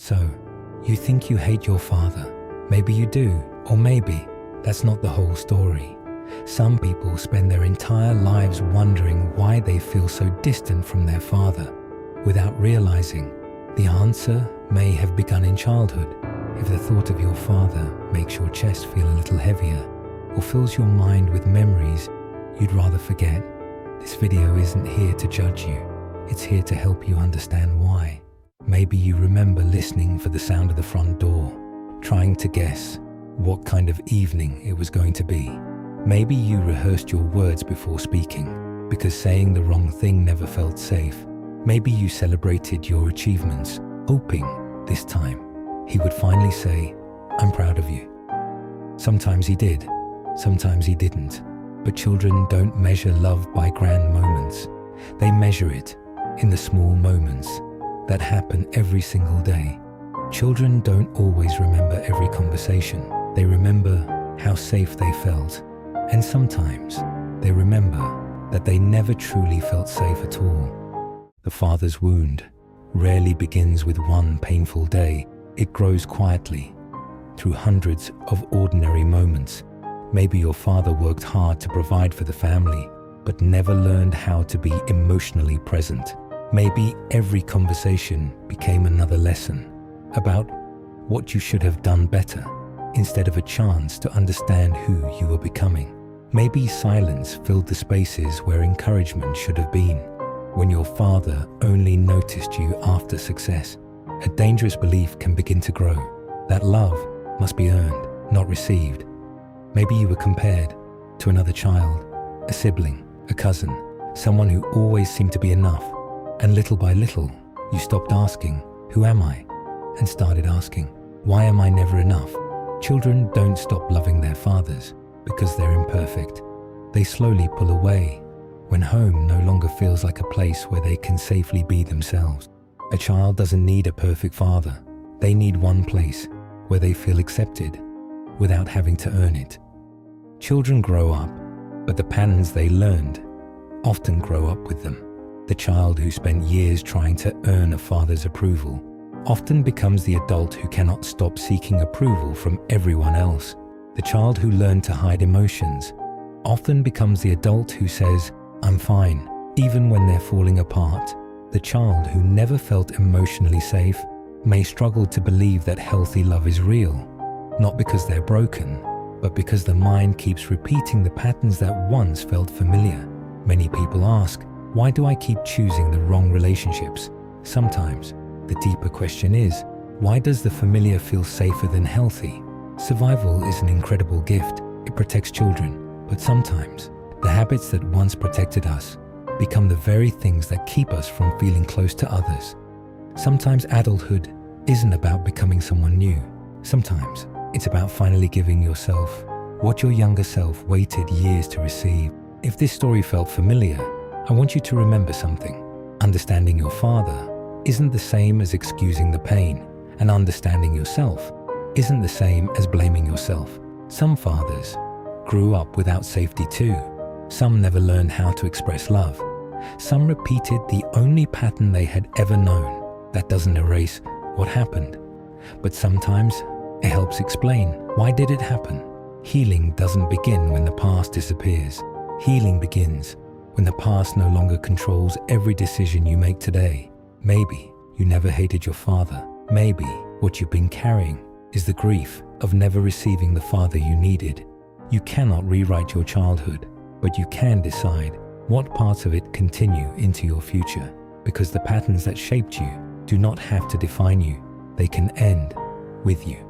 So, you think you hate your father. Maybe you do, or maybe that's not the whole story. Some people spend their entire lives wondering why they feel so distant from their father, without realizing the answer may have begun in childhood. If the thought of your father makes your chest feel a little heavier, or fills your mind with memories you'd rather forget, this video isn't here to judge you. It's here to help you understand why. Maybe you remember listening for the sound of the front door, trying to guess what kind of evening it was going to be. Maybe you rehearsed your words before speaking, because saying the wrong thing never felt safe. Maybe you celebrated your achievements, hoping this time he would finally say, "I'm proud of you." Sometimes he did, sometimes he didn't. But children don't measure love by grand moments. They measure it in the small moments that happen every single day. Children don't always remember every conversation. They remember how safe they felt. And sometimes they remember that they never truly felt safe at all. The father's wound rarely begins with one painful day. It grows quietly through hundreds of ordinary moments. Maybe your father worked hard to provide for the family, but never learned how to be emotionally present. Maybe every conversation became another lesson about what you should have done better, instead of a chance to understand who you were becoming. Maybe silence filled the spaces where encouragement should have been. When your father only noticed you after success, a dangerous belief can begin to grow, that love must be earned, not received. Maybe you were compared to another child, a sibling, a cousin, someone who always seemed to be enough. And little by little, you stopped asking, "Who am I?" and started asking, "Why am I never enough?" Children don't stop loving their fathers because they're imperfect. They slowly pull away when home no longer feels like a place where they can safely be themselves. A child doesn't need a perfect father. They need one place where they feel accepted without having to earn it. Children grow up, but the patterns they learned often grow up with them. The child who spent years trying to earn a father's approval often becomes the adult who cannot stop seeking approval from everyone else. The child who learned to hide emotions often becomes the adult who says, "I'm fine," even when they're falling apart. The child who never felt emotionally safe may struggle to believe that healthy love is real, not because they're broken, but because the mind keeps repeating the patterns that once felt familiar. Many people ask, why do I keep choosing the wrong relationships? Sometimes the deeper question is, why does the familiar feel safer than healthy? Survival is an incredible gift. It protects children, but sometimes the habits that once protected us become the very things that keep us from feeling close to others. Sometimes adulthood isn't about becoming someone new. Sometimes it's about finally giving yourself what your younger self waited years to receive. If this story felt familiar, I want you to remember something. Understanding your father isn't the same as excusing the pain, and understanding yourself isn't the same as blaming yourself. Some fathers grew up without safety too. Some never learned how to express love. Some repeated the only pattern they had ever known. That doesn't erase what happened, but sometimes it helps explain why did it happen. Healing doesn't begin when the past disappears. Healing begins when the past no longer controls every decision you make today. Maybe you never hated your father. Maybe what you've been carrying is the grief of never receiving the father you needed. You cannot rewrite your childhood, but you can decide what parts of it continue into your future, because the patterns that shaped you do not have to define you. They can end with you.